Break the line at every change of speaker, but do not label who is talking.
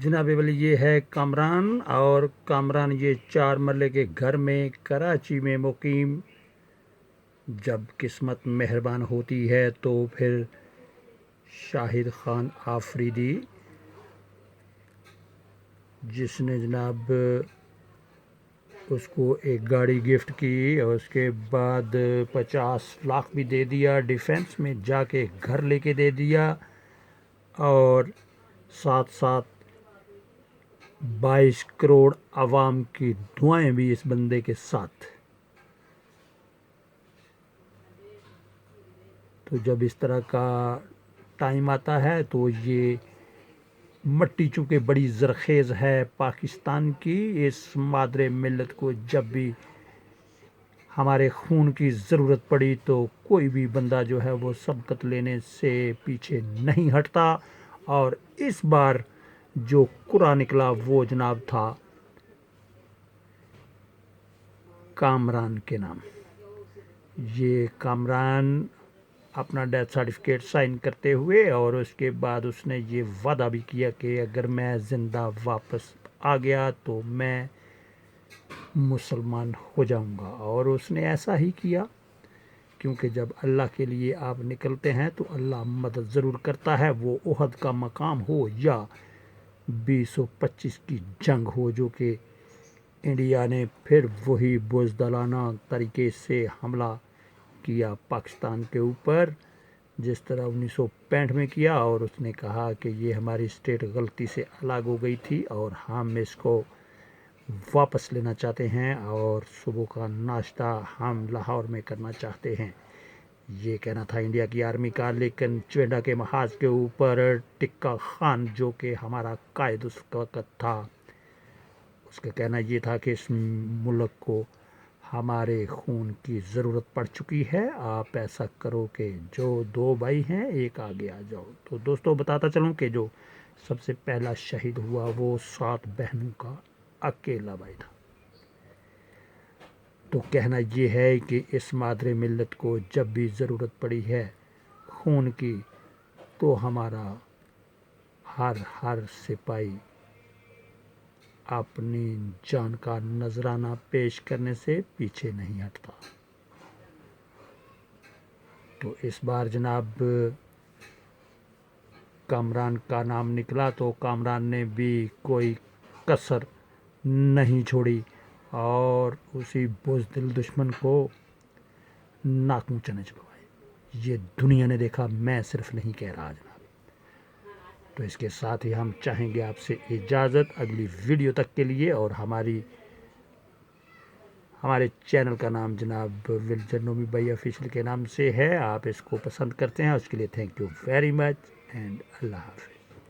جناب ولی یہ ہے کامران، اور کامران یہ 4 مرلے کے گھر میں کراچی میں مقیم. جب قسمت مہربان ہوتی ہے تو پھر شاہد خان آفریدی، جس نے جناب اس کو ایک گاڑی گفٹ کی اور اس کے بعد 50 لاکھ بھی دے دیا، ڈیفینس میں جا کے گھر لے کے دے دیا، اور ساتھ ساتھ 22 کروڑ عوام کی دعائیں بھی اس بندے کے ساتھ. تو جب اس طرح کا ٹائم آتا ہے تو یہ مٹی چونکہ بڑی زرخیز ہے پاکستان کی، اس مادر ملت کو جب بھی ہمارے خون کی ضرورت پڑی تو کوئی بھی بندہ جو ہے وہ سبقت لینے سے پیچھے نہیں ہٹتا. اور اس بار جو قرآن نکلا وہ جناب تھا کامران کے نام. یہ کامران اپنا ڈیتھ سرٹیفکیٹ سائن کرتے ہوئے، اور اس کے بعد اس نے یہ وعدہ بھی کیا کہ اگر میں زندہ واپس آ گیا تو میں مسلمان ہو جاؤں گا، اور اس نے ایسا ہی کیا. کیونکہ جب اللہ کے لیے آپ نکلتے ہیں تو اللہ مدد ضرور کرتا ہے، وہ احد کا مقام ہو یا 225 کی جنگ ہو، جو کہ انڈیا نے پھر وہی بزدلانہ طریقے سے حملہ کیا پاکستان کے اوپر، جس طرح 1965 میں کیا. اور اس نے کہا کہ یہ ہماری اسٹیٹ غلطی سے الگ ہو گئی تھی اور ہم اس کو واپس لینا چاہتے ہیں، اور صبح کا ناشتہ ہم لاہور میں کرنا چاہتے ہیں. یہ کہنا تھا انڈیا کی آرمی کا. لیکن چوینڈا کے محاذ کے اوپر ٹکا خان جو کہ ہمارا قائد اس وقت تھا، اس کا کہنا یہ تھا کہ اس ملک کو ہمارے خون کی ضرورت پڑ چکی ہے، آپ ایسا کرو کہ جو 2 بھائی ہیں ایک آگے آ جاؤ. تو دوستوں بتاتا چلوں کہ جو سب سے پہلا شہید ہوا وہ 7 بہنوں کا اکیلا بھائی تھا. تو کہنا یہ ہے کہ اس مادر ملت کو جب بھی ضرورت پڑی ہے خون کی تو ہمارا ہر سپاہی اپنی جان کا نذرانہ پیش کرنے سے پیچھے نہیں ہٹتا. تو اس بار جناب کامران کا نام نکلا تو کامران نے بھی کوئی کسر نہیں چھوڑی اور اسی بزدل دشمن کو ناک منہ چبوائے. یہ دنیا نے دیکھا، میں صرف نہیں کہہ رہا جناب. تو اس کے ساتھ ہی ہم چاہیں گے آپ سے اجازت اگلی ویڈیو تک کے لیے. اور ہمارے چینل کا نام جناب ولجر نومی بھائی آفیشیل کے نام سے ہے. آپ اس کو پسند کرتے ہیں، اس کے لیے thank you very much, and اللہ حافظ.